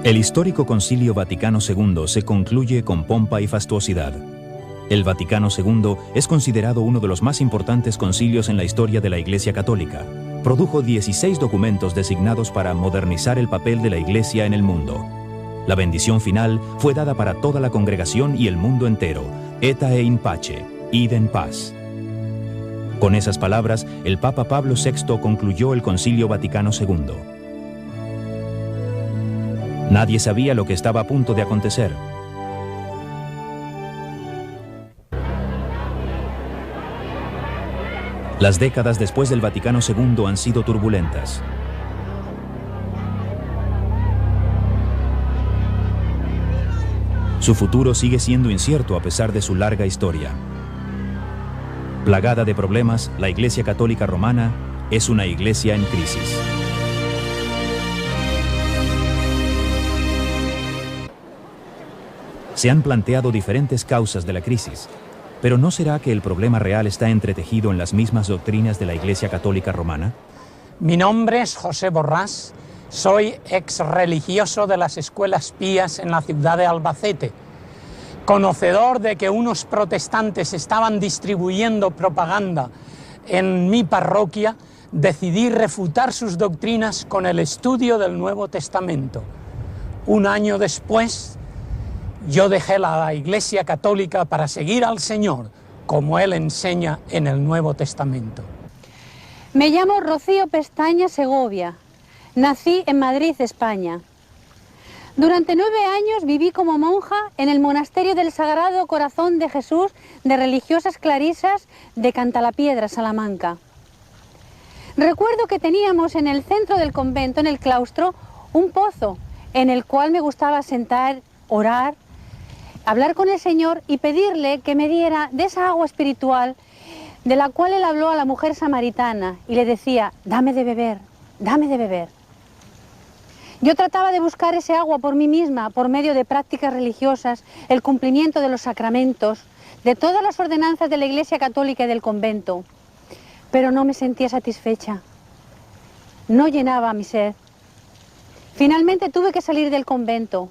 El histórico Concilio Vaticano II se concluye con pompa y fastuosidad. El Vaticano II es considerado uno de los más importantes concilios en la historia de la Iglesia Católica. Produjo 16 documentos designados para modernizar el papel de la Iglesia en el mundo. La bendición final fue dada para toda la congregación y el mundo entero. Eta in pace, id en paz. Con esas palabras, el Papa Pablo VI concluyó el Concilio Vaticano II. Nadie sabía lo que estaba a punto de acontecer. Las décadas después del Vaticano II han sido turbulentas. Su futuro sigue siendo incierto a pesar de su larga historia. Plagada de problemas, la Iglesia Católica Romana es una iglesia en crisis. Se han planteado diferentes causas de la crisis, pero ¿no será que el problema real está entretejido en las mismas doctrinas de la Iglesia Católica Romana? Mi nombre es José Borrás, soy ex religioso de las escuelas pías en la ciudad de Albacete. Conocedor de que unos protestantes estaban distribuyendo propaganda en mi parroquia, decidí refutar sus doctrinas con el estudio del Nuevo Testamento. Un año después, yo dejé la Iglesia Católica para seguir al Señor, como Él enseña en el Nuevo Testamento. Me llamo Rocío Pestaña Segovia. Nací en Madrid, España. Durante 9 años viví como monja en el Monasterio del Sagrado Corazón de Jesús de Religiosas Clarisas de Cantalapiedra, Salamanca. Recuerdo que teníamos en el centro del convento, en el claustro, un pozo en el cual me gustaba sentar, orar, hablar con el Señor y pedirle que me diera de esa agua espiritual de la cual Él habló a la mujer samaritana y le decía, dame de beber, dame de beber. Yo trataba de buscar ese agua por mí misma, por medio de prácticas religiosas, el cumplimiento de los sacramentos, de todas las ordenanzas de la Iglesia Católica y del convento, pero no me sentía satisfecha, no llenaba mi sed. Finalmente tuve que salir del convento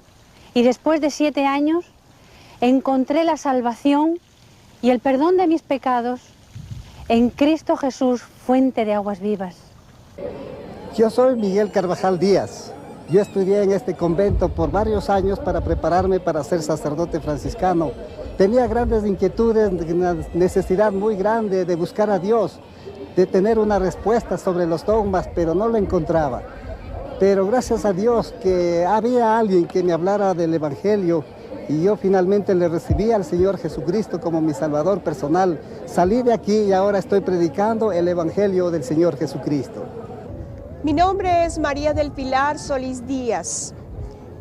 y después de 7 años encontré la salvación y el perdón de mis pecados en Cristo Jesús, fuente de aguas vivas. Yo soy Miguel Carvajal Díaz. Yo estudié en este convento por varios años para prepararme para ser sacerdote franciscano. Tenía grandes inquietudes, una necesidad muy grande de buscar a Dios, de tener una respuesta sobre los dogmas, pero no lo encontraba. Pero gracias a Dios que había alguien que me hablara del Evangelio y yo finalmente le recibí al Señor Jesucristo como mi Salvador personal. Salí de aquí y ahora estoy predicando el Evangelio del Señor Jesucristo. Mi nombre es María del Pilar Solís Díaz.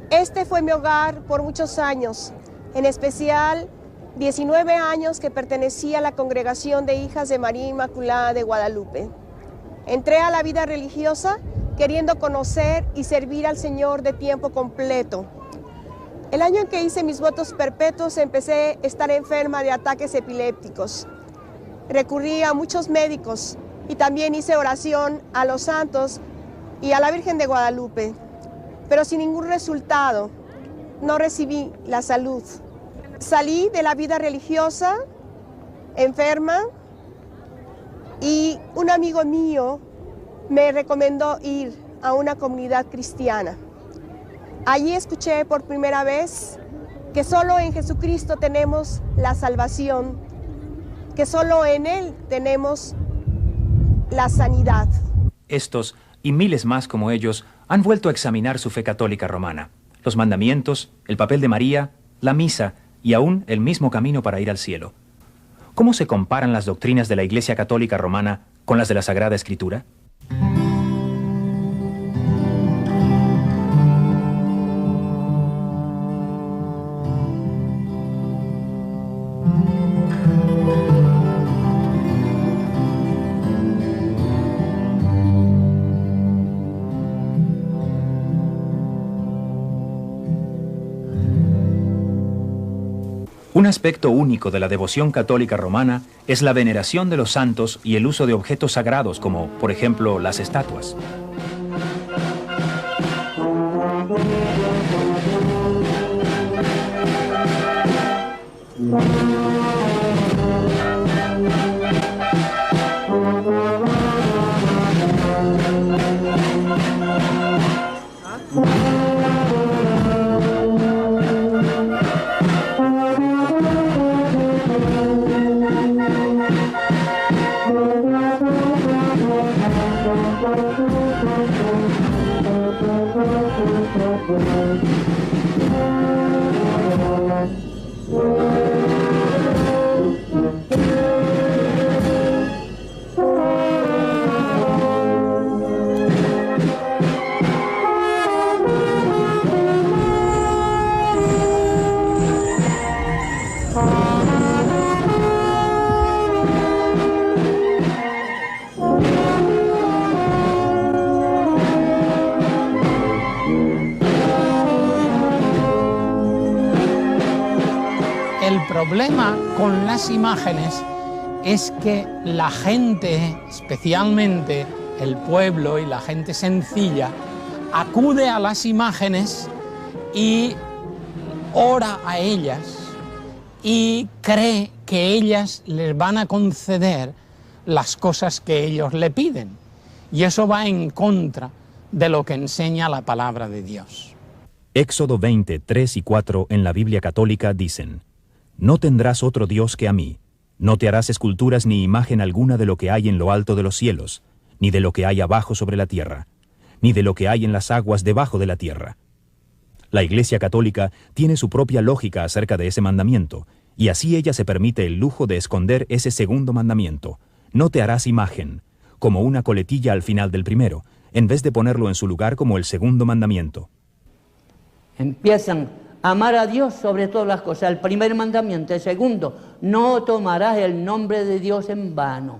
Este fue mi hogar por muchos años, en especial 19 años que pertenecía a la Congregación de Hijas de María Inmaculada de Guadalupe. Entré a la vida religiosa queriendo conocer y servir al Señor de tiempo completo. El año en que hice mis votos perpetuos empecé a estar enferma de ataques epilépticos. Recurrí a muchos médicos y también hice oración a los santos y a la Virgen de Guadalupe, pero sin ningún resultado. No recibí la salud. Salí de la vida religiosa, enferma, y un amigo mío me recomendó ir a una comunidad cristiana. Allí escuché por primera vez que solo en Jesucristo tenemos la salvación, que solo en Él tenemos la sanidad. Estos y miles más como ellos han vuelto a examinar su fe católica romana, los mandamientos, el papel de María, la misa y aún el mismo camino para ir al cielo. ¿Cómo se comparan las doctrinas de la Iglesia Católica Romana con las de la Sagrada Escritura? Un aspecto único de la devoción católica romana es la veneración de los santos y el uso de objetos sagrados como, por ejemplo, las estatuas. El problema con las imágenes es que la gente, especialmente el pueblo y la gente sencilla, acude a las imágenes y ora a ellas y cree que ellas les van a conceder las cosas que ellos le piden. Y eso va en contra de lo que enseña la palabra de Dios. Éxodo 20, 3 y 4 en la Biblia católica dicen: No tendrás otro Dios que a mí. No te harás esculturas ni imagen alguna de lo que hay en lo alto de los cielos, ni de lo que hay abajo sobre la tierra, ni de lo que hay en las aguas debajo de la tierra. La Iglesia Católica tiene su propia lógica acerca de ese mandamiento, y así ella se permite el lujo de esconder ese segundo mandamiento: no te harás imagen, como una coletilla al final del primero, en vez de ponerlo en su lugar como el segundo mandamiento. Empiezan a amar a Dios sobre todas las cosas, el primer mandamiento. El segundo, no tomarás el nombre de Dios en vano.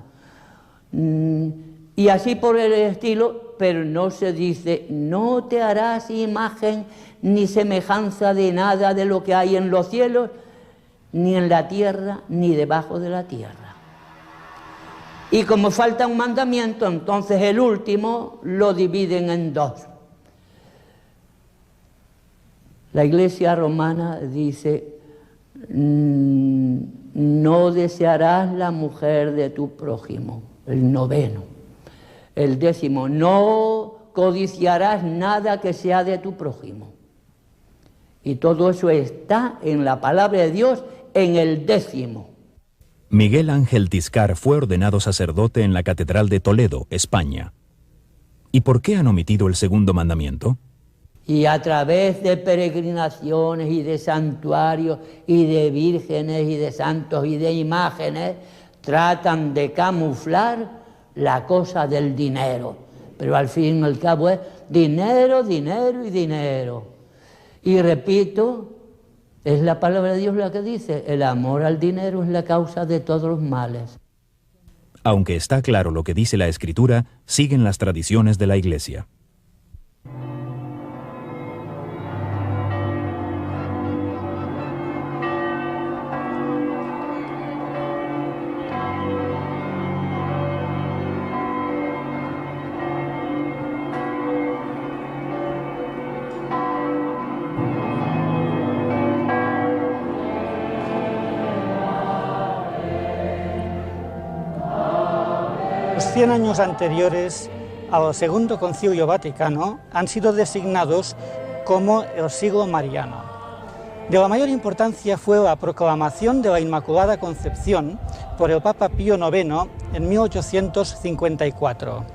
Y así por el estilo, pero no se dice, no te harás imagen ni semejanza de nada de lo que hay en los cielos, ni en la tierra, ni debajo de la tierra. Y como falta un mandamiento, entonces el último lo dividen en dos. La Iglesia romana dice, no desearás la mujer de tu prójimo, el noveno. El décimo, no codiciarás nada que sea de tu prójimo. Y todo eso está en la palabra de Dios en el décimo. Miguel Ángel Tiscar fue ordenado sacerdote en la Catedral de Toledo, España. ¿Y por qué han omitido el segundo mandamiento? Y a través de peregrinaciones y de santuarios y de vírgenes y de santos y de imágenes, tratan de camuflar la cosa del dinero. Pero al fin y al cabo es dinero, dinero y dinero. Y repito, es la palabra de Dios la que dice, el amor al dinero es la causa de todos los males. Aunque está claro lo que dice la Escritura, siguen las tradiciones de la Iglesia. Los 100 años anteriores al Segundo Concilio Vaticano han sido designados como el siglo mariano. De la mayor importancia fue la proclamación de la Inmaculada Concepción por el Papa Pío IX en 1854.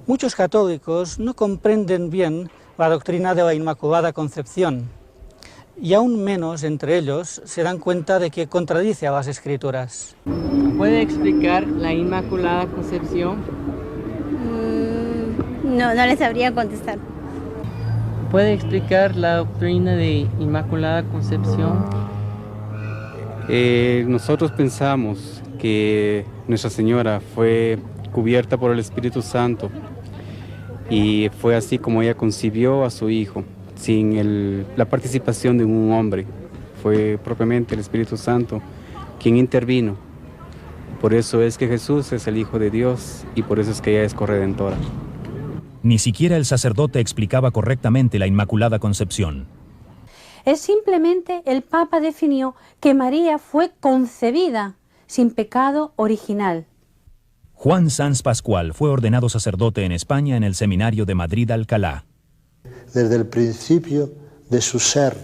Muchos católicos no comprenden bien la doctrina de la Inmaculada Concepción, y aún menos entre ellos se dan cuenta de que contradice a las Escrituras. ¿Puede explicar la Inmaculada Concepción? No le sabría contestar. ¿Puede explicar la doctrina de Inmaculada Concepción? Nosotros pensamos que Nuestra Señora fue cubierta por el Espíritu Santo y fue así como ella concibió a su Hijo, sin la participación de un hombre. Fue propiamente el Espíritu Santo quien intervino. Por eso es que Jesús es el Hijo de Dios y por eso es que ella es corredentora. Ni siquiera el sacerdote explicaba correctamente la Inmaculada Concepción. es simplemente el Papa definió que María fue concebida sin pecado original. Juan Sanz Pascual fue ordenado sacerdote en España en el Seminario de Madrid Alcalá. Desde el principio de su ser,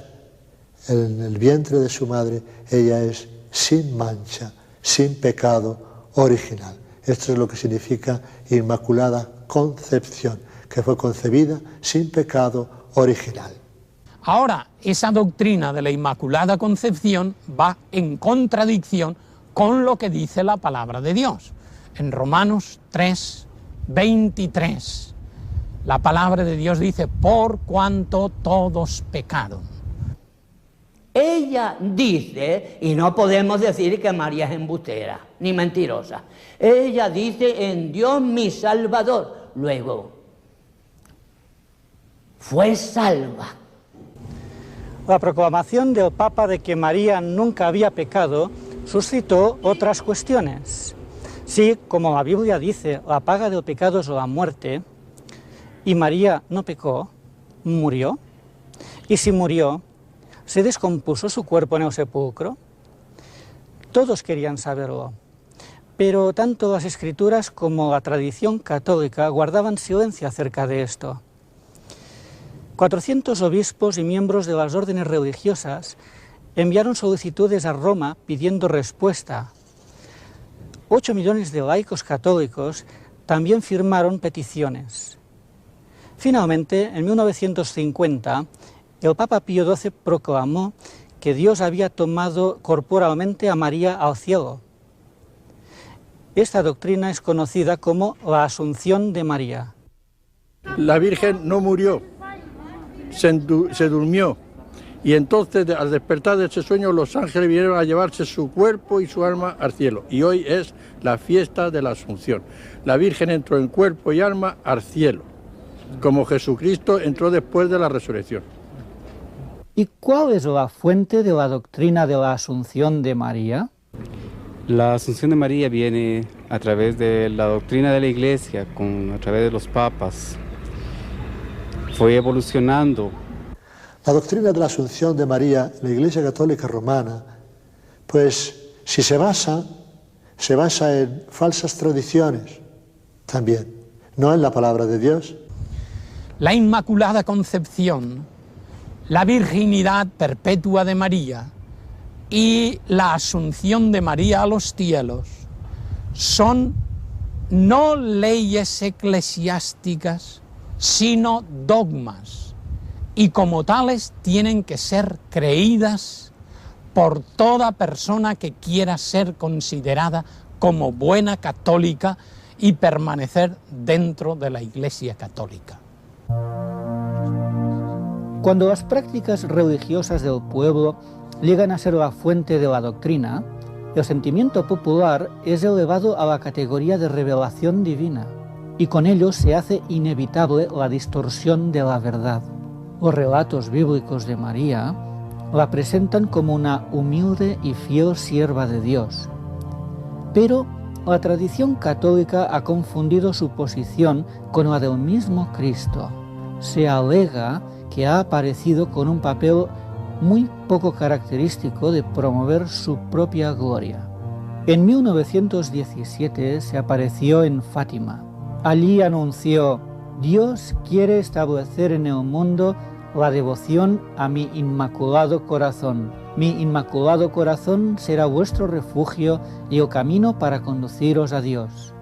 en el vientre de su madre, ella es sin mancha, sin pecado original. Esto es lo que significa Inmaculada Concepción, que fue concebida sin pecado original. Ahora, esa doctrina de la Inmaculada Concepción va en contradicción con lo que dice la palabra de Dios. En Romanos 3, 23, la palabra de Dios dice, por cuanto todos pecaron. Ella dice, y no podemos decir que María es embustera, ni mentirosa. Ella dice, en Dios mi Salvador. Luego, fue salva. La proclamación del Papa de que María nunca había pecado suscitó otras cuestiones. Si, como la Biblia dice, la paga del pecado es la muerte, y María no pecó, murió, y si murió, ¿se descompuso su cuerpo en el sepulcro? Todos querían saberlo, pero tanto las Escrituras como la tradición católica guardaban silencio acerca de esto. 400 obispos y miembros de las órdenes religiosas enviaron solicitudes a Roma pidiendo respuesta. 8 millones de laicos católicos también firmaron peticiones. Finalmente, en 1950, el Papa Pío XII proclamó que Dios había tomado corporalmente a María al cielo. Esta doctrina es conocida como la Asunción de María. La Virgen no murió, se durmió, y entonces al despertar de ese sueño los ángeles vinieron a llevarse su cuerpo y su alma al cielo. Y hoy es la fiesta de la Asunción. La Virgen entró en cuerpo y alma al cielo, como Jesucristo entró después de la resurrección. ¿Y cuál es la fuente de la doctrina de la Asunción de María? La Asunción de María viene a través de la doctrina de la Iglesia, a través de los papas. Fue evolucionando. La doctrina de la Asunción de María en la Iglesia Católica Romana, pues si se basa en falsas tradiciones también, no en la palabra de Dios. La Inmaculada Concepción, la virginidad perpetua de María y la Asunción de María a los cielos son no leyes eclesiásticas, sino dogmas. Y como tales tienen que ser creídas por toda persona que quiera ser considerada como buena católica y permanecer dentro de la Iglesia Católica. Cuando las prácticas religiosas del pueblo llegan a ser la fuente de la doctrina, el sentimiento popular es elevado a la categoría de revelación divina, y con ello se hace inevitable la distorsión de la verdad. Los relatos bíblicos de María la presentan como una humilde y fiel sierva de Dios. Pero la tradición católica ha confundido su posición con la del mismo Cristo. Se alega que ha aparecido con un papel muy poco característico de promover su propia gloria. En 1917 se apareció en Fátima. Allí anunció: Dios quiere establecer en el mundo la devoción a mi Inmaculado Corazón. Mi Inmaculado Corazón será vuestro refugio y el camino para conduciros a Dios.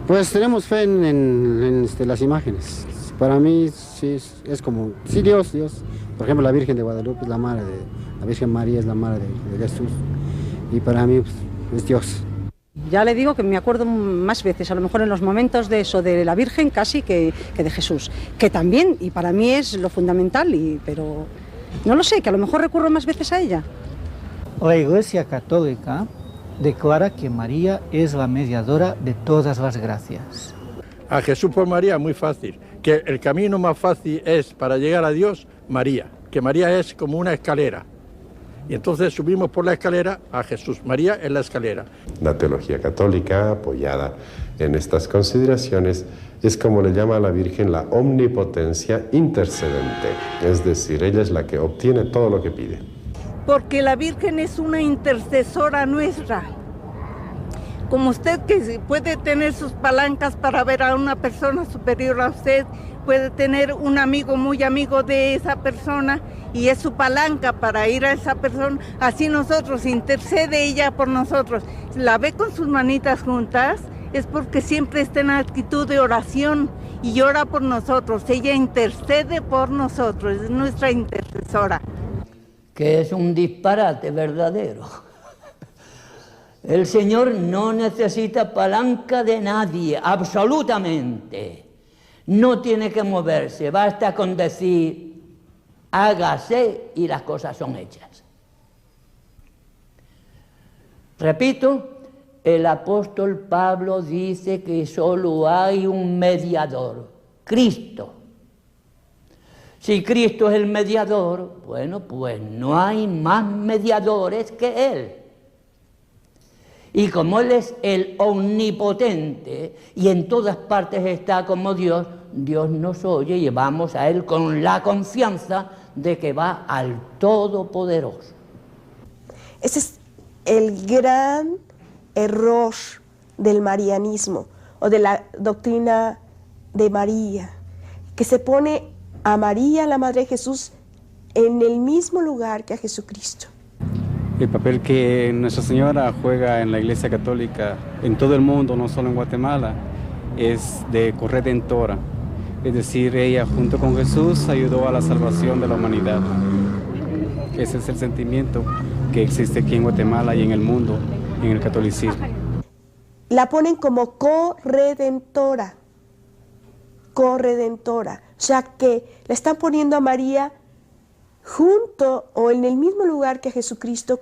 Pues tenemos fe en las imágenes. Para mí sí, es como, sí, Dios. Por ejemplo, la Virgen de Guadalupe es la madre de, la Virgen María es la madre de Jesús. Y para mí pues, es Dios. Ya le digo que me acuerdo más veces, a lo mejor en los momentos de eso, de la Virgen casi que de Jesús. Que también, y para mí es lo fundamental, pero no lo sé, que a lo mejor recurro más veces a ella. La Iglesia Católica declara que María es la mediadora de todas las gracias. A Jesús por María muy fácil, que el camino más fácil es para llegar a Dios, María, que María es como una escalera. Y entonces subimos por la escalera a Jesús, María en la escalera. La teología católica, apoyada en estas consideraciones, es como le llama a la Virgen la omnipotencia intercedente, es decir, ella es la que obtiene todo lo que pide. Porque la Virgen es una intercesora nuestra. Como usted que puede tener sus palancas para ver a una persona superior a usted, puede tener un amigo muy amigo de esa persona y es su palanca para ir a esa persona, así nosotros, intercede ella por nosotros. La ve con sus manitas juntas, es porque siempre está en actitud de oración y ora por nosotros, ella intercede por nosotros, es nuestra intercesora. Que es un disparate verdadero. El Señor no necesita palanca de nadie, absolutamente. No tiene que moverse, basta con decir, hágase y las cosas son hechas. Repito, el apóstol Pablo dice que solo hay un mediador, Cristo. Si Cristo es el mediador, bueno, pues no hay más mediadores que Él. Y como Él es el omnipotente y en todas partes está como Dios, Dios nos oye y vamos a Él con la confianza de que va al Todopoderoso. Ese es el gran error del marianismo o de la doctrina de María, que se pone a María, la Madre de Jesús, en el mismo lugar que a Jesucristo. El papel que Nuestra Señora juega en la Iglesia Católica, en todo el mundo, no solo en Guatemala, es de corredentora. Es decir, ella junto con Jesús ayudó a la salvación de la humanidad. Ese es el sentimiento que existe aquí en Guatemala y en el mundo, en el catolicismo. La ponen como corredentora. Corredentora. O sea que la están poniendo a María junto o en el mismo lugar que Jesucristo,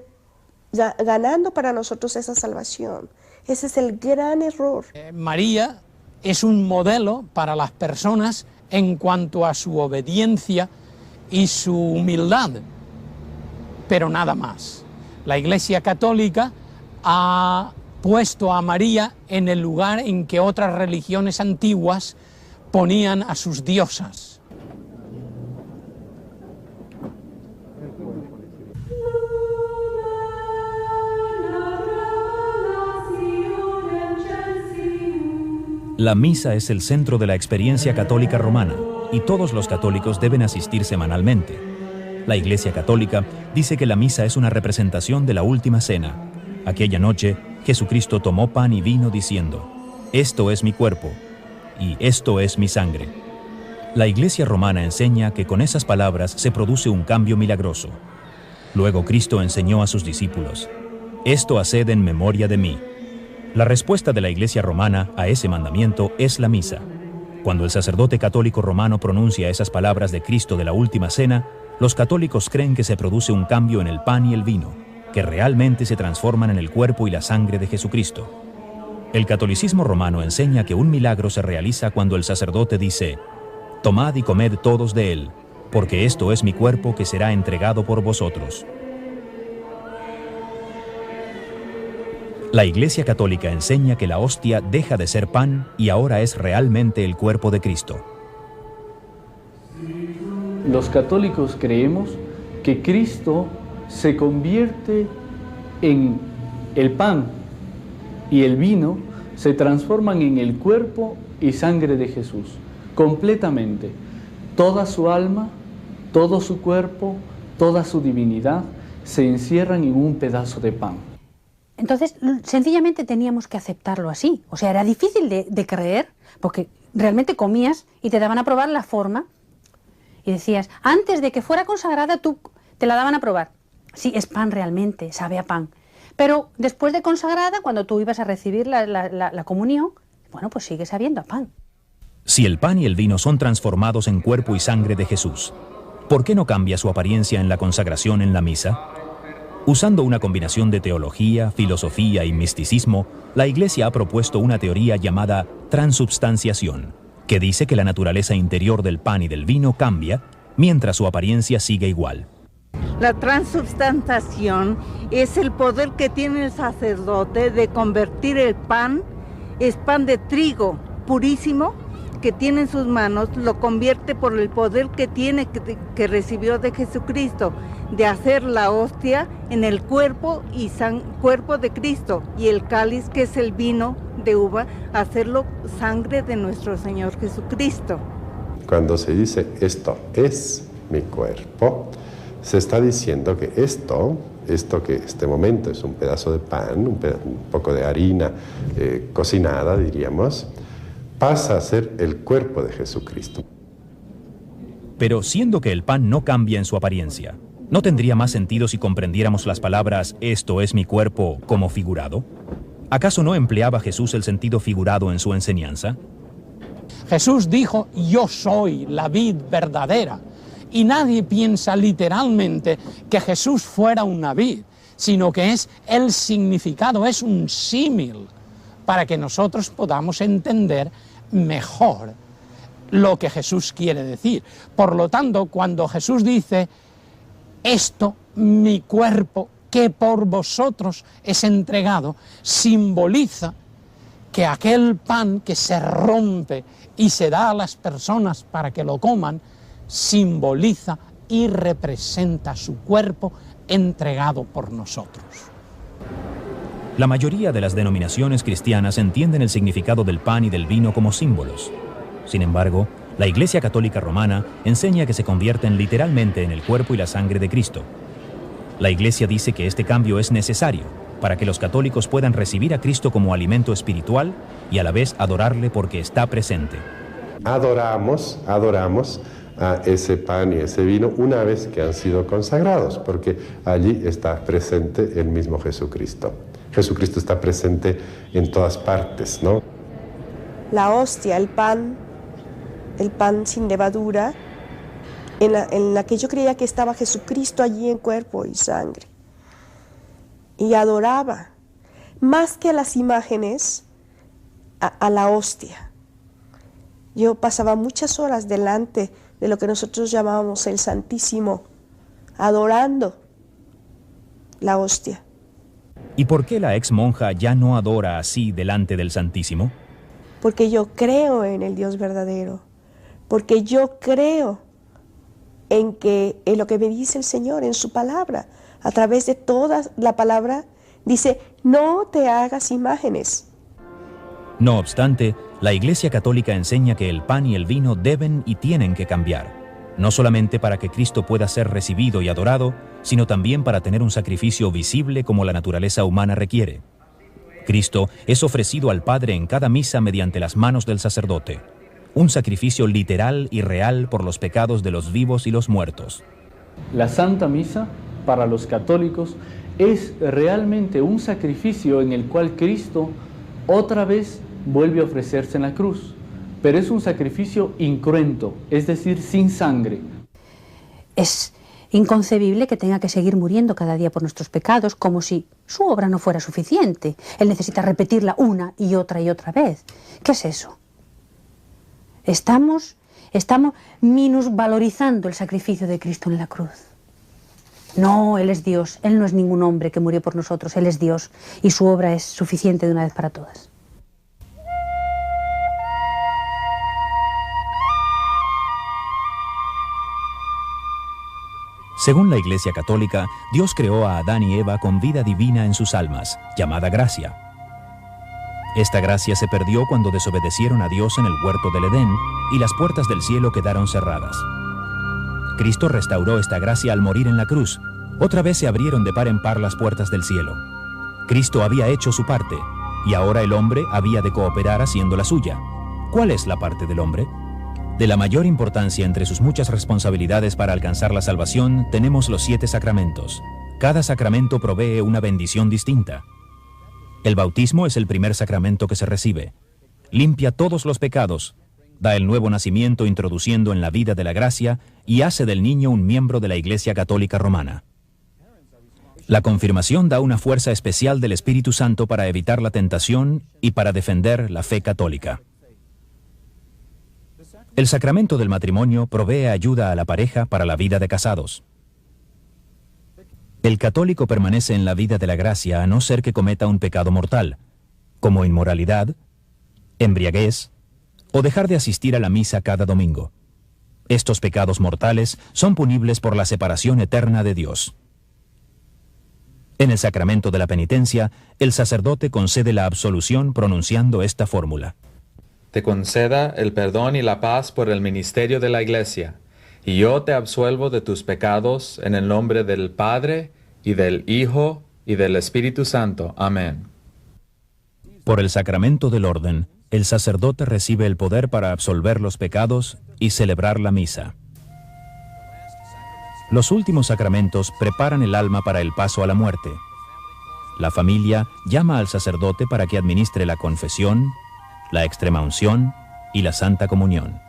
ganando para nosotros esa salvación. Ese es el gran error. María es un modelo para las personas en cuanto a su obediencia y su humildad, pero nada más. La Iglesia Católica ha puesto a María en el lugar en que otras religiones antiguas ponían a sus diosas. La misa es el centro de la experiencia católica romana y todos los católicos deben asistir semanalmente. La Iglesia Católica dice que la misa es una representación de la última cena. Aquella noche, Jesucristo tomó pan y vino diciendo, «Esto es mi cuerpo y esto es mi sangre». La Iglesia romana enseña que con esas palabras se produce un cambio milagroso. Luego Cristo enseñó a sus discípulos, «Esto haced en memoria de mí». La respuesta de la Iglesia romana a ese mandamiento es la misa. Cuando el sacerdote católico romano pronuncia esas palabras de Cristo de la última cena, los católicos creen que se produce un cambio en el pan y el vino, que realmente se transforman en el cuerpo y la sangre de Jesucristo. El catolicismo romano enseña que un milagro se realiza cuando el sacerdote dice, «Tomad y comed todos de él, porque esto es mi cuerpo que será entregado por vosotros». La Iglesia Católica enseña que la hostia deja de ser pan y ahora es realmente el cuerpo de Cristo. Los católicos creemos que Cristo se convierte en el pan y el vino, se transforman en el cuerpo y sangre de Jesús, completamente. Toda su alma, todo su cuerpo, toda su divinidad se encierran en un pedazo de pan. Entonces, sencillamente teníamos que aceptarlo así. O sea, era difícil de creer, porque realmente comías y te daban a probar la forma. Y decías, antes de que fuera consagrada, tú te la daban a probar. Sí, es pan realmente, sabe a pan. Pero después de consagrada, cuando tú ibas a recibir la comunión, bueno, pues sigue sabiendo a pan. Si el pan y el vino son transformados en cuerpo y sangre de Jesús, ¿por qué no cambia su apariencia en la consagración en la misa? Usando una combinación de teología, filosofía y misticismo, la Iglesia ha propuesto una teoría llamada transubstanciación, que dice que la naturaleza interior del pan y del vino cambia, mientras su apariencia sigue igual. La transubstanciación es el poder que tiene el sacerdote de convertir el pan, es pan de trigo purísimo, que tiene en sus manos, lo convierte por el poder que tiene, que recibió de Jesucristo, de hacer la hostia en el cuerpo y cuerpo de Cristo, y el cáliz, que es el vino de uva, hacerlo sangre de nuestro Señor Jesucristo. Cuando se dice esto es mi cuerpo, se está diciendo que esto que este momento es un pedazo de pan, un poco de harina cocinada, diríamos, pasa a ser el cuerpo de Jesucristo. Pero siendo que el pan no cambia en su apariencia, ¿no tendría más sentido si comprendiéramos las palabras «esto es mi cuerpo» como figurado? ¿Acaso no empleaba Jesús el sentido figurado en su enseñanza? Jesús dijo, yo soy la vid verdadera. Y nadie piensa literalmente que Jesús fuera una vid, sino que es el significado, es un símil, para que nosotros podamos entender mejor lo que Jesús quiere decir. Por lo tanto, cuando Jesús dice, esto, mi cuerpo, que por vosotros es entregado, simboliza que aquel pan que se rompe y se da a las personas para que lo coman, simboliza y representa su cuerpo entregado por nosotros. La mayoría de las denominaciones cristianas entienden el significado del pan y del vino como símbolos. Sin embargo, la Iglesia Católica Romana enseña que se convierten literalmente en el cuerpo y la sangre de Cristo. La Iglesia dice que este cambio es necesario para que los católicos puedan recibir a Cristo como alimento espiritual y a la vez adorarle porque está presente. Adoramos a ese pan y ese vino una vez que han sido consagrados, porque allí está presente el mismo Jesucristo. Jesucristo está presente en todas partes, ¿no? La hostia, el pan sin levadura, en la que yo creía que estaba Jesucristo allí en cuerpo y sangre. Y adoraba, más que a las imágenes, a la hostia. Yo pasaba muchas horas delante de lo que nosotros llamábamos el Santísimo, adorando la hostia. ¿Y por qué la ex monja ya no adora así delante del Santísimo? Porque yo creo en el Dios verdadero, porque yo creo en lo que me dice el Señor, en su palabra. A través de toda la palabra dice, no te hagas imágenes. No obstante, la Iglesia Católica enseña que el pan y el vino deben y tienen que cambiar, no solamente para que Cristo pueda ser recibido y adorado, sino también para tener un sacrificio visible como la naturaleza humana requiere. Cristo es ofrecido al Padre en cada misa mediante las manos del sacerdote, un sacrificio literal y real por los pecados de los vivos y los muertos. La Santa Misa, para los católicos, es realmente un sacrificio en el cual Cristo otra vez vuelve a ofrecerse en la cruz, pero es un sacrificio incruento, es decir, sin sangre. Es inconcebible que tenga que seguir muriendo cada día por nuestros pecados, como si su obra no fuera suficiente. Él necesita repetirla una y otra vez. ¿Qué es eso? Estamos minusvalorizando el sacrificio de Cristo en la cruz. No, Él es Dios, Él no es ningún hombre que murió por nosotros, Él es Dios y su obra es suficiente de una vez para todas. Según la Iglesia Católica, Dios creó a Adán y Eva con vida divina en sus almas, llamada gracia. Esta gracia se perdió cuando desobedecieron a Dios en el huerto del Edén y las puertas del cielo quedaron cerradas. Cristo restauró esta gracia al morir en la cruz. Otra vez se abrieron de par en par las puertas del cielo. Cristo había hecho su parte y ahora el hombre había de cooperar haciendo la suya. ¿Cuál es la parte del hombre? De la mayor importancia entre sus muchas responsabilidades para alcanzar la salvación, tenemos los 7 sacramentos. Cada sacramento provee una bendición distinta. El bautismo es el primer sacramento que se recibe. Limpia todos los pecados, da el nuevo nacimiento introduciendo en la vida de la gracia y hace del niño un miembro de la Iglesia Católica Romana. La confirmación da una fuerza especial del Espíritu Santo para evitar la tentación y para defender la fe católica. El sacramento del matrimonio provee ayuda a la pareja para la vida de casados. El católico permanece en la vida de la gracia a no ser que cometa un pecado mortal, como inmoralidad, embriaguez o dejar de asistir a la misa cada domingo. Estos pecados mortales son punibles por la separación eterna de Dios. En el sacramento de la penitencia, el sacerdote concede la absolución pronunciando esta fórmula. Te conceda el perdón y la paz por el ministerio de la Iglesia, y yo te absuelvo de tus pecados en el nombre del Padre, y del Hijo, y del Espíritu Santo. Amén. Por el sacramento del orden, el sacerdote recibe el poder para absolver los pecados y celebrar la misa. Los últimos sacramentos preparan el alma para el paso a la muerte. La familia llama al sacerdote para que administre la confesión, la extremaunción y la Santa Comunión.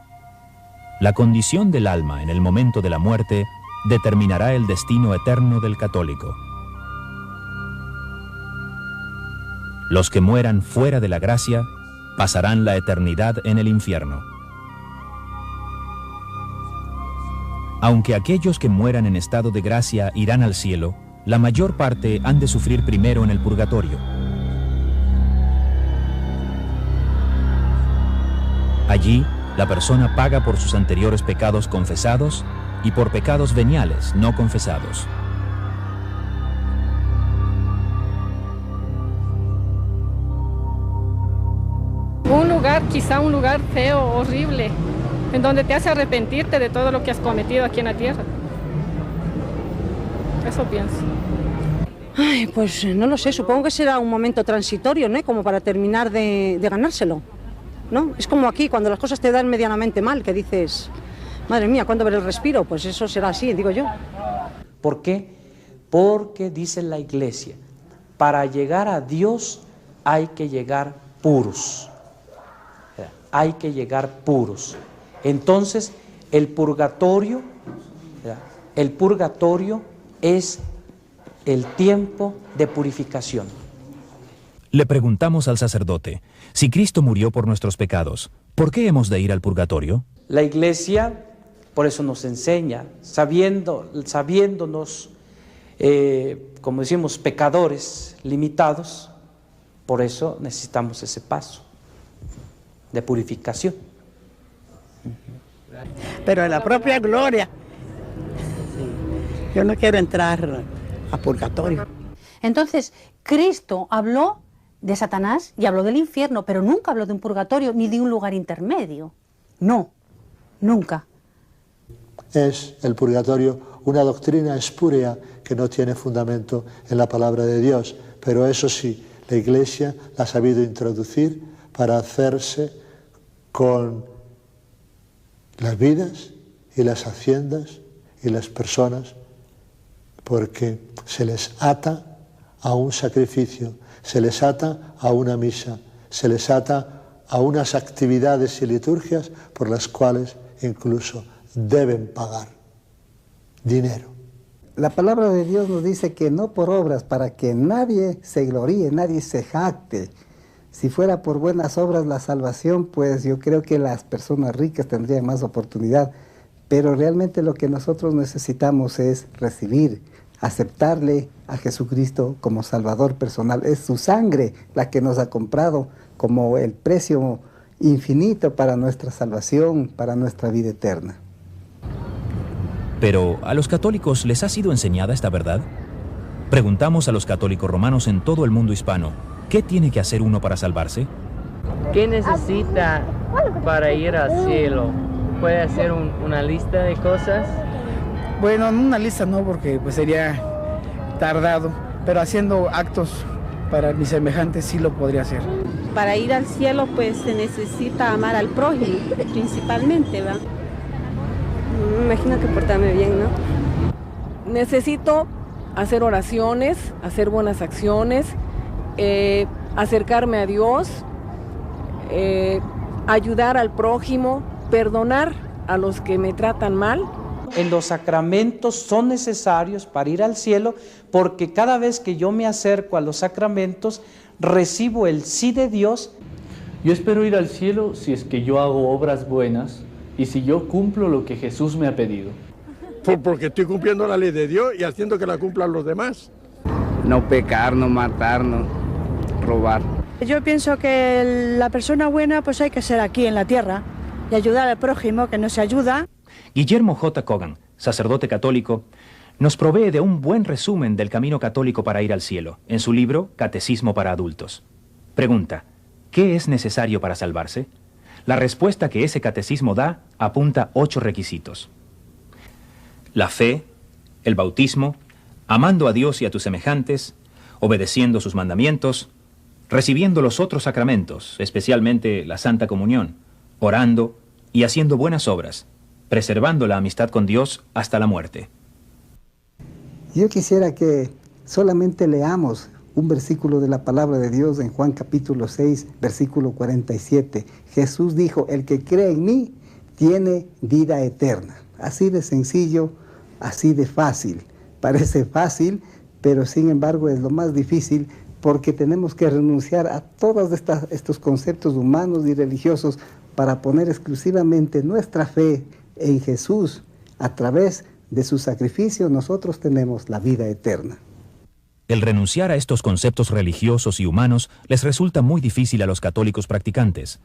La condición del alma en el momento de la muerte determinará el destino eterno del católico. Los que mueran fuera de la gracia pasarán la eternidad en el infierno. Aunque aquellos que mueran en estado de gracia irán al cielo, la mayor parte han de sufrir primero en el purgatorio. Allí, la persona paga por sus anteriores pecados confesados y por pecados veniales no confesados. Quizá un lugar feo, horrible, en donde te hace arrepentirte de todo lo que has cometido aquí en la tierra. Eso pienso. Ay, pues no lo sé, supongo que será un momento transitorio, ¿no? Como para terminar de ganárselo, ¿no? Es como aquí, cuando las cosas te dan medianamente mal, que dices, madre mía, ¿cuándo veré el respiro? Pues eso será así, digo yo. ¿Por qué? Porque dice la Iglesia, para llegar a Dios hay que llegar puros. Hay que llegar puros. Entonces, el purgatorio es el tiempo de purificación. Le preguntamos al sacerdote, si Cristo murió por nuestros pecados, ¿por qué hemos de ir al purgatorio? La Iglesia, por eso nos enseña, sabiéndonos, como decimos, pecadores limitados, por eso necesitamos ese paso de purificación. Pero en la propia gloria, yo no quiero entrar a purgatorio. Entonces, Cristo habló de Satanás y habló del infierno, pero nunca habló de un purgatorio ni de un lugar intermedio. No, nunca. Es el purgatorio una doctrina espúrea que no tiene fundamento en la palabra de Dios, pero eso sí, la Iglesia la ha sabido introducir para hacerse con las vidas y las haciendas y las personas, porque se les ata a un sacrificio, se les ata a una misa, se les ata a unas actividades y liturgias por las cuales incluso deben pagar dinero. La palabra de Dios nos dice que no por obras, para que nadie se gloríe, nadie se jacte. Si fuera por buenas obras la salvación, pues yo creo que las personas ricas tendrían más oportunidad. Pero realmente lo que nosotros necesitamos es recibir, aceptarle a Jesucristo como Salvador personal. Es su sangre la que nos ha comprado como el precio infinito para nuestra salvación, para nuestra vida eterna. Pero, ¿a los católicos les ha sido enseñada esta verdad? Preguntamos a los católicos romanos en todo el mundo hispano, ¿qué tiene que hacer uno para salvarse? ¿Qué necesita para ir al cielo? ¿Puede hacer una lista de cosas? Bueno, no una lista no, porque pues sería tardado, pero haciendo actos para mis semejantes sí lo podría hacer. Para ir al cielo pues se necesita amar al prójimo, principalmente, ¿va? Me imagino que portarme bien, ¿no? Necesito hacer oraciones, hacer buenas acciones, acercarme a Dios, ayudar al prójimo, perdonar a los que me tratan mal. En los sacramentos son necesarios para ir al cielo, porque cada vez que yo me acerco a los sacramentos, recibo el sí de Dios. Yo espero ir al cielo si es que yo hago obras buenas y si yo cumplo lo que Jesús me ha pedido. Porque estoy cumpliendo la ley de Dios y haciendo que la cumplan los demás. No pecar, no matar, no robar. Yo pienso que la persona buena pues hay que ser aquí en la tierra y ayudar al prójimo que nos ayuda. Guillermo J. Cogan, sacerdote católico, nos provee de un buen resumen del camino católico para ir al cielo, en su libro Catecismo para Adultos. Pregunta, ¿qué es necesario para salvarse? La respuesta que ese catecismo da apunta 8 requisitos. La fe, el bautismo, amando a Dios y a tus semejantes, obedeciendo sus mandamientos, recibiendo los otros sacramentos, especialmente la Santa Comunión, orando y haciendo buenas obras, preservando la amistad con Dios hasta la muerte. Yo quisiera que solamente leamos un versículo de la palabra de Dios en Juan capítulo 6, versículo 47. Jesús dijo, el que cree en mí tiene vida eterna. Así de sencillo, así de fácil. Parece fácil, pero sin embargo es lo más difícil porque tenemos que renunciar a todos estos conceptos humanos y religiosos para poner exclusivamente nuestra fe en Jesús. A través de su sacrificio nosotros tenemos la vida eterna. El renunciar a estos conceptos religiosos y humanos les resulta muy difícil a los católicos practicantes,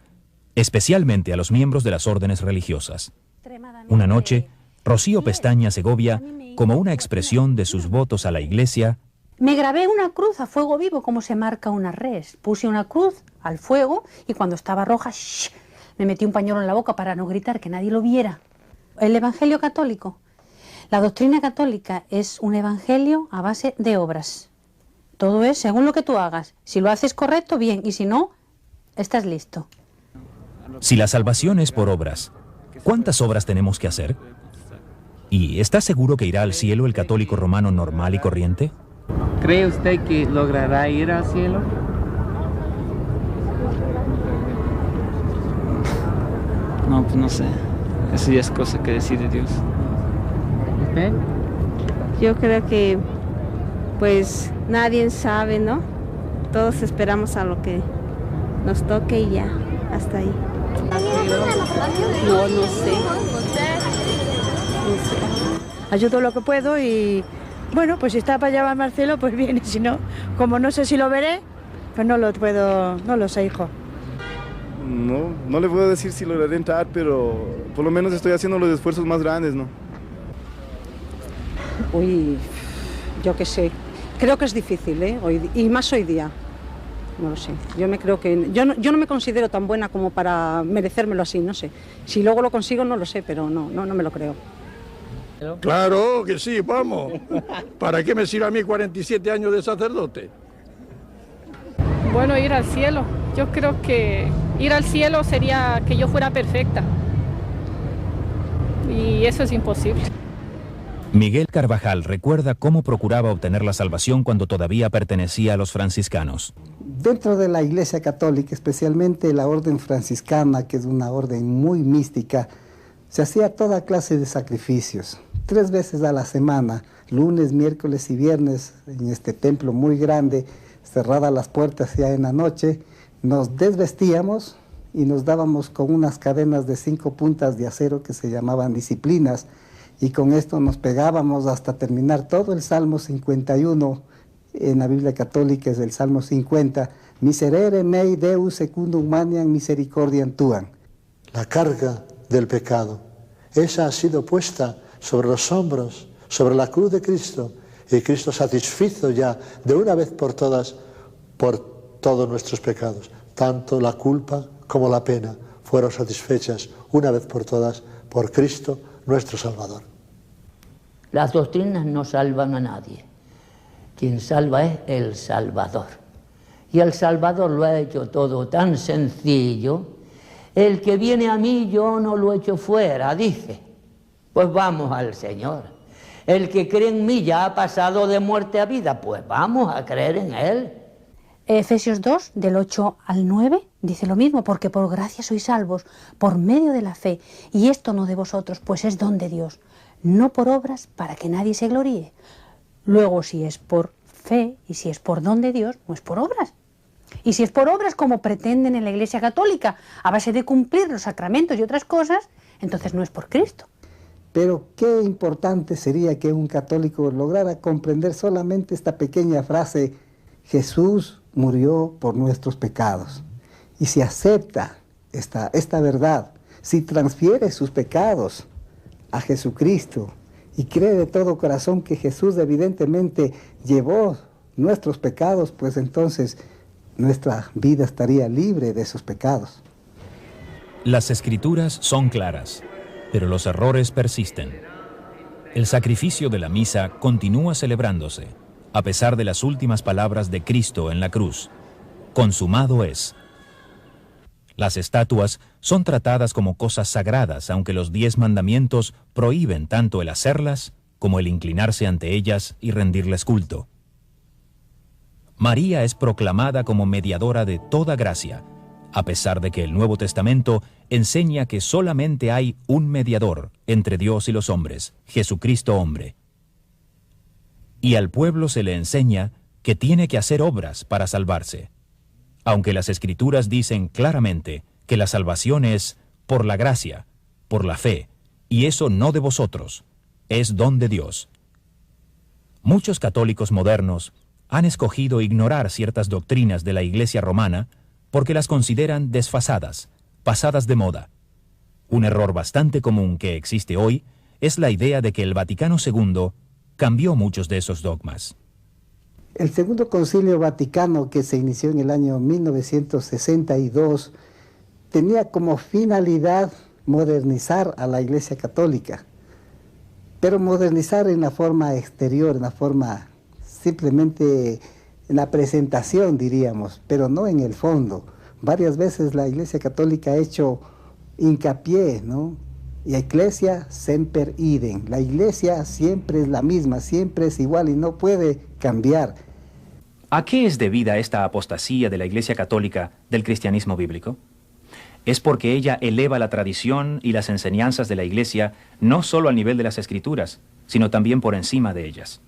especialmente a los miembros de las órdenes religiosas. Una noche, Rocío Pestaña Segovia, como una expresión de sus votos a la Iglesia, me grabé una cruz a fuego vivo como se marca una res. Puse una cruz al fuego y cuando estaba roja, me metí un pañuelo en la boca para no gritar, que nadie lo viera. El Evangelio católico. La doctrina católica es un evangelio a base de obras. Todo es según lo que tú hagas. Si lo haces correcto, bien, y si no, estás listo. Si la salvación es por obras, ¿cuántas obras tenemos que hacer? ¿Y está seguro que irá al cielo el católico romano normal y corriente? ¿Cree usted que logrará ir al cielo? No, pues no sé. Eso ya es cosa que decide Dios. ¿Usted? Yo creo que pues nadie sabe, ¿no? Todos esperamos a lo que nos toque y ya, hasta ahí. No sé. Ayudo lo que puedo y bueno, pues si está para allá Marcelo, pues viene, si no, como no sé si lo veré, pues no lo sé, hijo. No le puedo decir si lograré entrar, pero por lo menos estoy haciendo los esfuerzos más grandes, ¿no? Uy, yo qué sé, creo que es difícil, ¿eh? Y más hoy día. No lo sé, yo no me considero tan buena como para merecérmelo así, no sé. Si luego lo consigo no lo sé, pero no me lo creo. Claro que sí, vamos. ¿Para qué me sirve a mí 47 años de sacerdote? Bueno, ir al cielo. Yo creo que ir al cielo sería que yo fuera perfecta. Y eso es imposible. Miguel Carvajal recuerda cómo procuraba obtener la salvación cuando todavía pertenecía a los franciscanos. Dentro de la Iglesia Católica, especialmente la orden franciscana, que es una orden muy mística, se hacía toda clase de sacrificios. 3 veces a la semana, lunes, miércoles y viernes, en este templo muy grande, cerradas las puertas ya en la noche, nos desvestíamos y nos dábamos con unas cadenas de 5 puntas de acero que se llamaban disciplinas, y con esto nos pegábamos hasta terminar todo el Salmo 51, en la Biblia Católica es el Salmo 50, Miserere mei Deus secundum maniam misericordiam tuam. La carga del pecado, esa ha sido puesta sobre los hombros, sobre la cruz de Cristo, y Cristo satisfizo ya de una vez por todas por todos nuestros pecados. Tanto la culpa como la pena fueron satisfechas una vez por todas por Cristo nuestro Salvador. Las doctrinas no salvan a nadie. Quien salva es el Salvador. Y el Salvador lo ha hecho todo tan sencillo. El que viene a mí yo no lo echo fuera, dice. Pues vamos al Señor. El que cree en mí ya ha pasado de muerte a vida, pues vamos a creer en Él. Efesios 2, del 8 al 9, dice lo mismo, porque por gracia sois salvos, por medio de la fe, y esto no de vosotros, pues es don de Dios, no por obras para que nadie se gloríe. Luego, si es por fe y si es por don de Dios, no es por obras. Y si es por obras como pretenden en la Iglesia Católica, a base de cumplir los sacramentos y otras cosas, entonces no es por Cristo. Pero qué importante sería que un católico lograra comprender solamente esta pequeña frase: Jesús murió por nuestros pecados. Y si acepta esta verdad, si transfiere sus pecados a Jesucristo y cree de todo corazón que Jesús evidentemente llevó nuestros pecados, pues entonces nuestra vida estaría libre de esos pecados. Las Escrituras son claras, pero los errores persisten. El sacrificio de la misa continúa celebrándose, a pesar de las últimas palabras de Cristo en la cruz: consumado es. Las estatuas son tratadas como cosas sagradas, aunque los 10 mandamientos prohíben tanto el hacerlas como el inclinarse ante ellas y rendirles culto. María es proclamada como mediadora de toda gracia, a pesar de que el Nuevo Testamento enseña que solamente hay un mediador entre Dios y los hombres, Jesucristo hombre. Y al pueblo se le enseña que tiene que hacer obras para salvarse, aunque las Escrituras dicen claramente que la salvación es por la gracia, por la fe, y eso no de vosotros, es don de Dios. Muchos católicos modernos han escogido ignorar ciertas doctrinas de la Iglesia romana porque las consideran desfasadas, pasadas de moda. Un error bastante común que existe hoy es la idea de que el Vaticano II cambió muchos de esos dogmas. El Segundo Concilio Vaticano, que se inició en el año 1962, tenía como finalidad modernizar a la Iglesia Católica, pero modernizar en la forma exterior, en la forma simplemente en la presentación, diríamos, pero no en el fondo. Varias veces la Iglesia Católica ha hecho hincapié, ¿no? Y Ecclesia semper idem. La Iglesia siempre es la misma, siempre es igual y no puede cambiar. ¿A qué es debida esta apostasía de la Iglesia Católica del cristianismo bíblico? Es porque ella eleva la tradición y las enseñanzas de la Iglesia no solo al nivel de las Escrituras, sino también por encima de ellas.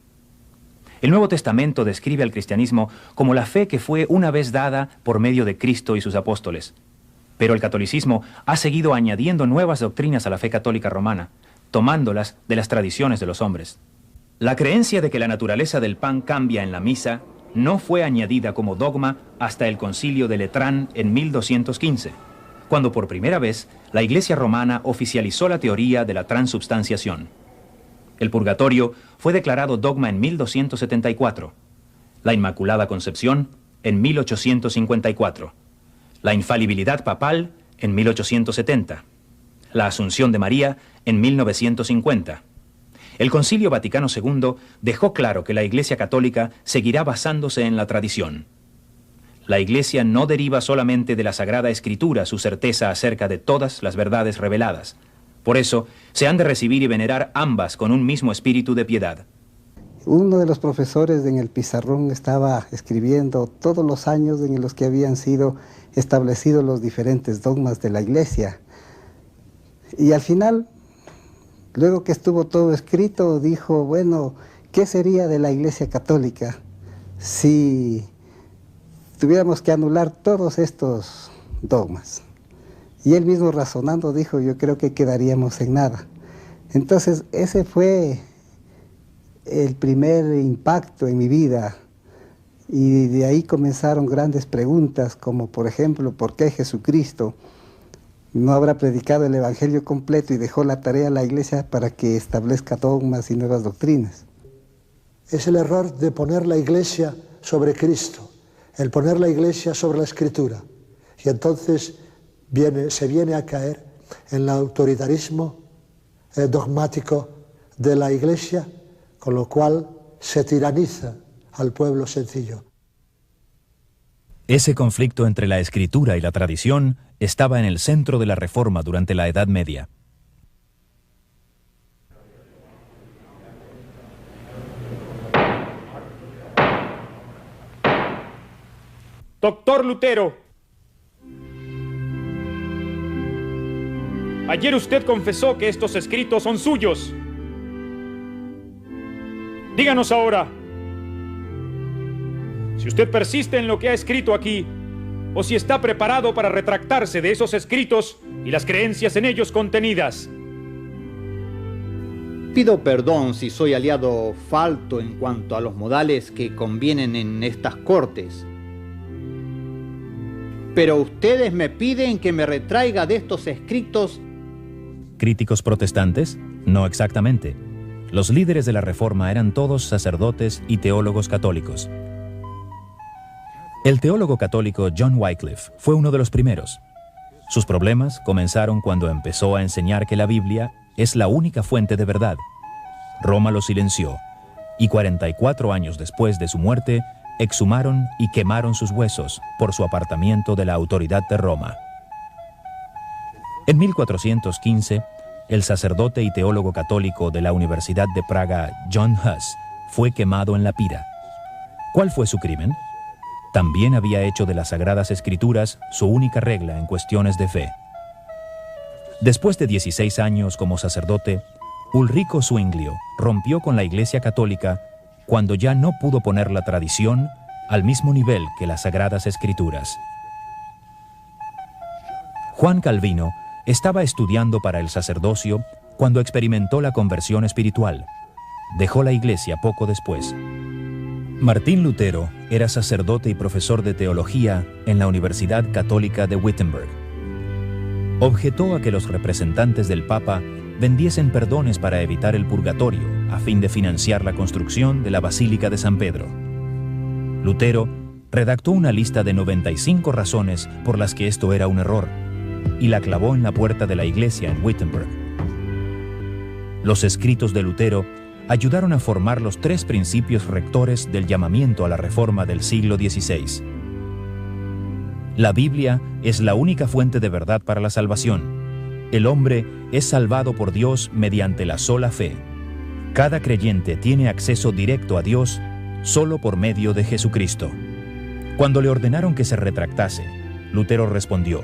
El Nuevo Testamento describe al cristianismo como la fe que fue una vez dada por medio de Cristo y sus apóstoles. Pero el catolicismo ha seguido añadiendo nuevas doctrinas a la fe católica romana, tomándolas de las tradiciones de los hombres. La creencia de que la naturaleza del pan cambia en la misa no fue añadida como dogma hasta el Concilio de Letrán en 1215, cuando por primera vez la Iglesia romana oficializó la teoría de la transubstanciación. El purgatorio fue declarado dogma en 1274, la Inmaculada Concepción en 1854, la infalibilidad papal en 1870, la Asunción de María en 1950. El Concilio Vaticano II dejó claro que la Iglesia Católica seguirá basándose en la tradición. La Iglesia no deriva solamente de la Sagrada Escritura su certeza acerca de todas las verdades reveladas. Por eso, se han de recibir y venerar ambas con un mismo espíritu de piedad. Uno de los profesores en el pizarrón estaba escribiendo todos los años en los que habían sido establecidos los diferentes dogmas de la Iglesia. Y al final, luego que estuvo todo escrito, dijo, bueno, ¿qué sería de la Iglesia Católica si tuviéramos que anular todos estos dogmas? Y él mismo razonando dijo, yo creo que quedaríamos en nada. Entonces ese fue el primer impacto en mi vida, y de ahí comenzaron grandes preguntas, como por ejemplo, ¿por qué Jesucristo no habrá predicado el Evangelio completo y dejó la tarea a la Iglesia para que establezca dogmas y nuevas doctrinas? Es el error de poner la Iglesia sobre Cristo, el poner la Iglesia sobre la Escritura, y entonces se viene a caer en el autoritarismo dogmático de la Iglesia, con lo cual se tiraniza al pueblo sencillo. Ese conflicto entre la Escritura y la tradición estaba en el centro de la Reforma durante la Edad Media. Doctor Lutero, ayer usted confesó que estos escritos son suyos. Díganos ahora, si usted persiste en lo que ha escrito aquí, o si está preparado para retractarse de esos escritos y las creencias en ellos contenidas. Pido perdón si soy aliado falto en cuanto a los modales que convienen en estas cortes. Pero ustedes me piden que me retraiga de estos escritos. ¿Críticos protestantes? No exactamente. Los líderes de la Reforma eran todos sacerdotes y teólogos católicos. El teólogo católico John Wycliffe fue uno de los primeros. Sus problemas comenzaron cuando empezó a enseñar que la Biblia es la única fuente de verdad. Roma lo silenció, y 44 años después de su muerte, exhumaron y quemaron sus huesos por su apartamiento de la autoridad de Roma. En 1415, el sacerdote y teólogo católico de la Universidad de Praga, John Huss, fue quemado en la pira. ¿Cuál fue su crimen? También había hecho de las Sagradas Escrituras su única regla en cuestiones de fe. Después de 16 años como sacerdote, Ulrico Zwinglio rompió con la Iglesia Católica cuando ya no pudo poner la tradición al mismo nivel que las Sagradas Escrituras. Juan Calvino estaba estudiando para el sacerdocio cuando experimentó la conversión espiritual. Dejó la Iglesia poco después. Martín Lutero era sacerdote y profesor de teología en la Universidad Católica de Wittenberg. Objetó a que los representantes del Papa vendiesen perdones para evitar el purgatorio, a fin de financiar la construcción de la Basílica de San Pedro. Lutero redactó una lista de 95 razones por las que esto era un error, y la clavó en la puerta de la iglesia en Wittenberg. Los escritos de Lutero ayudaron a formar los 3 principios rectores del llamamiento a la Reforma del siglo XVI. La Biblia es la única fuente de verdad para la salvación. El hombre es salvado por Dios mediante la sola fe. Cada creyente tiene acceso directo a Dios solo por medio de Jesucristo. Cuando le ordenaron que se retractase, Lutero respondió: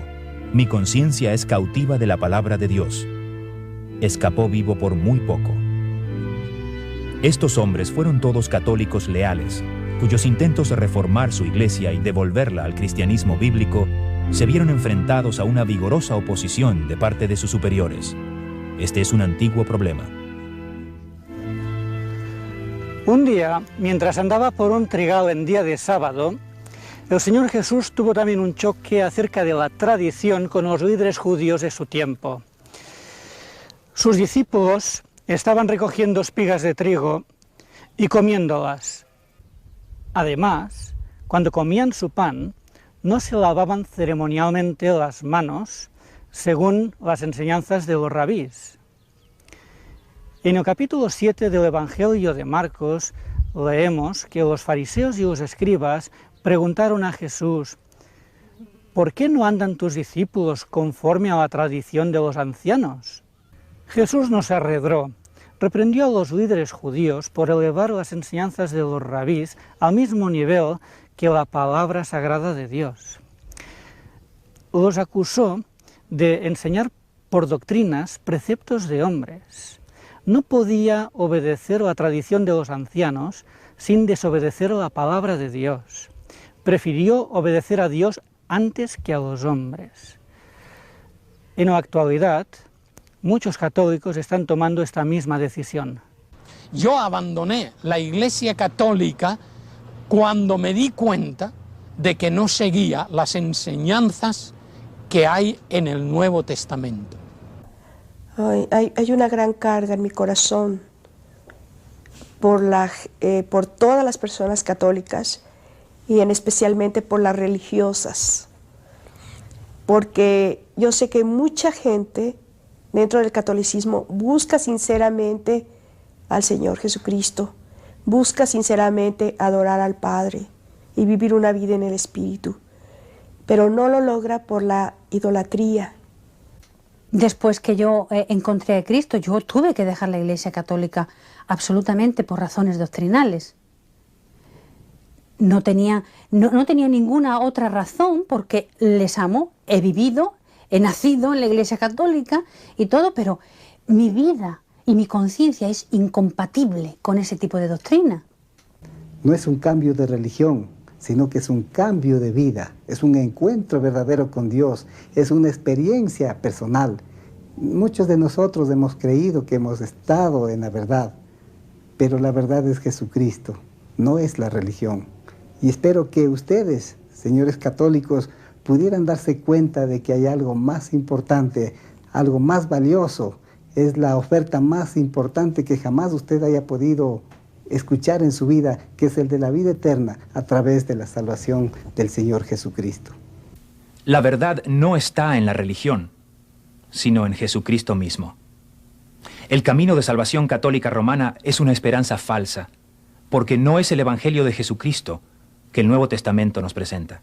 «Mi conciencia es cautiva de la palabra de Dios». Escapó vivo por muy poco. Estos hombres fueron todos católicos leales, cuyos intentos de reformar su iglesia y devolverla al cristianismo bíblico se vieron enfrentados a una vigorosa oposición de parte de sus superiores. Este es un antiguo problema. Un día, mientras andaba por un trigal en día de sábado, el Señor Jesús tuvo también un choque acerca de la tradición con los líderes judíos de su tiempo. Sus discípulos estaban recogiendo espigas de trigo y comiéndolas. Además, cuando comían su pan, no se lavaban ceremonialmente las manos, según las enseñanzas de los rabís. En el capítulo 7 del Evangelio de Marcos leemos que los fariseos y los escribas preguntaron a Jesús: ¿por qué no andan tus discípulos conforme a la tradición de los ancianos? Jesús no se arredró, reprendió a los líderes judíos por elevar las enseñanzas de los rabís al mismo nivel que la palabra sagrada de Dios. Los acusó de enseñar por doctrinas preceptos de hombres. No podía obedecer la tradición de los ancianos sin desobedecer la palabra de Dios. Prefirió obedecer a Dios antes que a los hombres. En la actualidad, muchos católicos están tomando esta misma decisión. Yo abandoné la Iglesia Católica cuando me di cuenta de que no seguía las enseñanzas que hay en el Nuevo Testamento. Hay una gran carga en mi corazón por todas las personas católicas y especialmente por las religiosas, porque yo sé que mucha gente dentro del catolicismo busca sinceramente al Señor Jesucristo, busca sinceramente adorar al Padre y vivir una vida en el Espíritu, pero no lo logra por la idolatría. Después que yo encontré a Cristo, yo tuve que dejar la Iglesia Católica absolutamente por razones doctrinales. No tenía ninguna otra razón, porque les amo, he vivido, he nacido en la Iglesia Católica y todo, pero mi vida y mi conciencia es incompatible con ese tipo de doctrina. No es un cambio de religión, sino que es un cambio de vida, es un encuentro verdadero con Dios, es una experiencia personal Muchos de nosotros hemos creído que hemos estado en la verdad, pero la verdad es Jesucristo, no es la religión. Y espero que ustedes, señores católicos, pudieran darse cuenta de que hay algo más importante, algo más valioso. Es la oferta más importante que jamás usted haya podido escuchar en su vida, que es el de la vida eterna a través de la salvación del Señor Jesucristo. La verdad no está en la religión, sino en Jesucristo mismo. El camino de salvación católica romana es una esperanza falsa, porque no es el Evangelio de Jesucristo que el Nuevo Testamento nos presenta.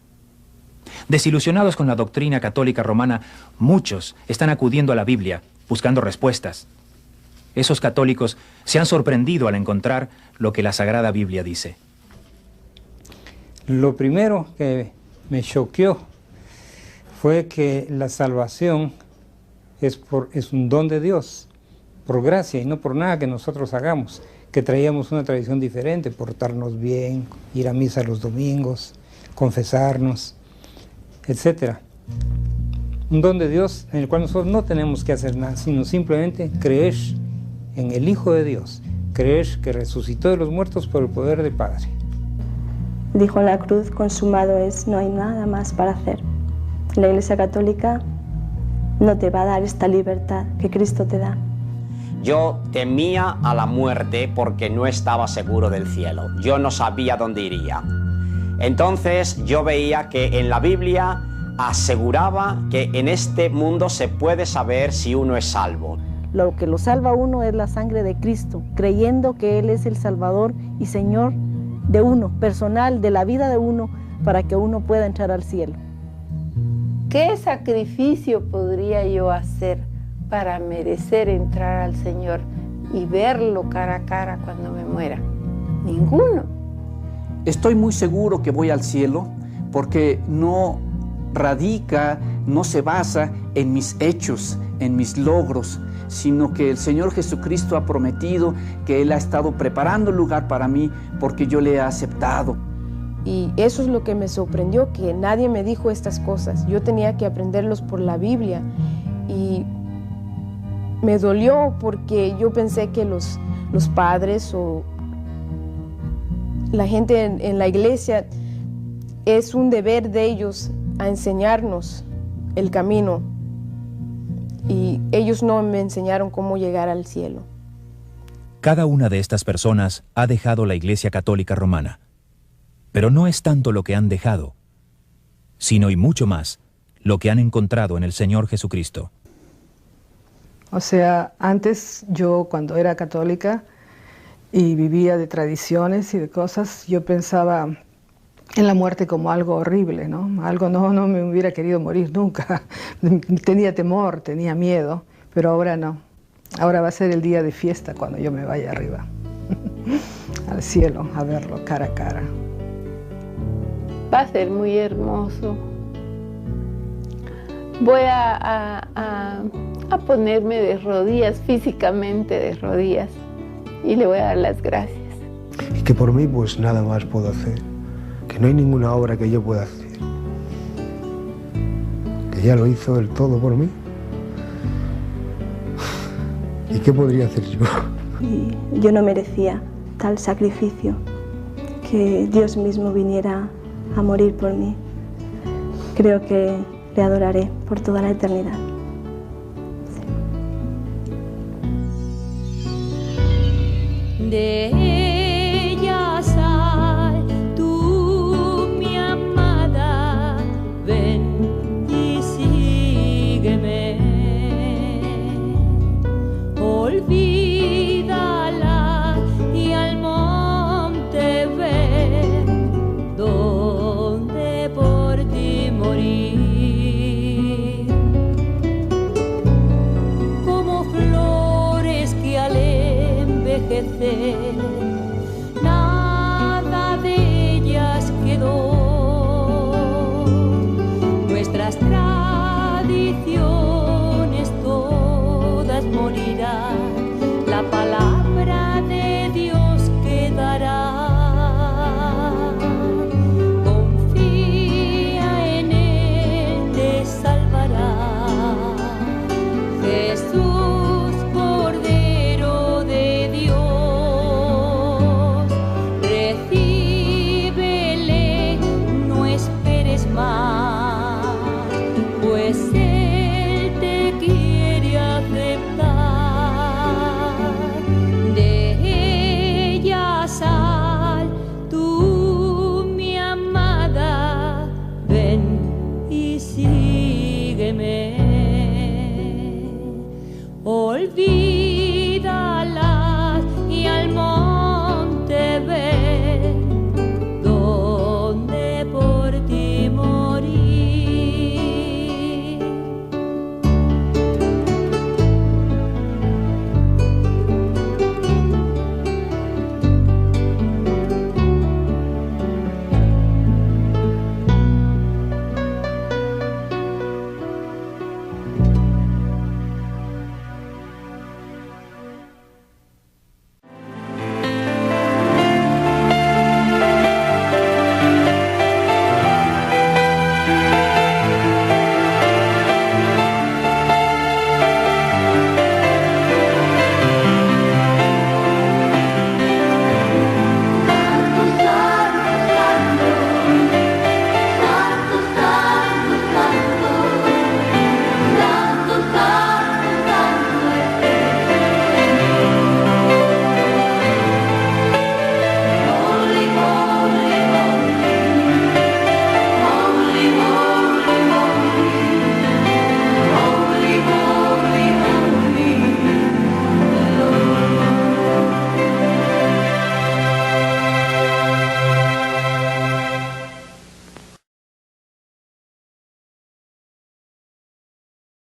Desilusionados con la doctrina católica romana, muchos están acudiendo a la Biblia buscando respuestas. Esos católicos se han sorprendido al encontrar lo que la Sagrada Biblia dice. Lo primero que me choqueó fue que la salvación es un don de Dios, por gracia y no por nada que nosotros hagamos, que traíamos una tradición diferente, portarnos bien, ir a misa los domingos, confesarnos, etc. Un don de Dios en el cual nosotros no tenemos que hacer nada, sino simplemente creer en el Hijo de Dios, creer que resucitó de los muertos por el poder del Padre. Dijo en la cruz, consumado es, no hay nada más para hacer. La Iglesia Católica no te va a dar esta libertad que Cristo te da. Yo temía a la muerte porque no estaba seguro del cielo. Yo no sabía dónde iría. Entonces yo veía que en la Biblia aseguraba que en este mundo se puede saber si uno es salvo. Lo que lo salva a uno es la sangre de Cristo, creyendo que Él es el Salvador y Señor de uno, personal, de la vida de uno, para que uno pueda entrar al cielo. ¿Qué sacrificio podría yo hacer para merecer entrar al Señor y verlo cara a cara cuando me muera? Ninguno. Estoy muy seguro que voy al cielo porque no radica, no se basa en mis hechos, en mis logros, sino que el Señor Jesucristo ha prometido que Él ha estado preparando un lugar para mí porque yo le he aceptado. Y eso es lo que me sorprendió, que nadie me dijo estas cosas. Yo tenía que aprenderlos por la Biblia y me dolió porque yo pensé que los padres o la gente en la iglesia es un deber de ellos a enseñarnos el camino y ellos no me enseñaron cómo llegar al cielo. Cada una de estas personas ha dejado la Iglesia Católica Romana. Pero no es tanto lo que han dejado, sino y mucho más lo que han encontrado en el Señor Jesucristo. O sea, antes yo cuando era católica y vivía de tradiciones y de cosas, yo pensaba en la muerte como algo horrible, ¿no? Algo no me hubiera querido morir nunca. Tenía temor, tenía miedo, pero ahora no. Ahora va a ser el día de fiesta cuando yo me vaya arriba, al cielo, a verlo cara a cara. Va a ser muy hermoso. Voy a ponerme de rodillas, físicamente de rodillas, y le voy a dar las gracias. Y que por mí pues nada más puedo hacer, que no hay ninguna obra que yo pueda hacer, que ya lo hizo del todo por mí. ¿Y qué podría hacer yo? Y yo no merecía tal sacrificio, que Dios mismo viniera a morir por mí. Creo que le adoraré por toda la eternidad. Sí.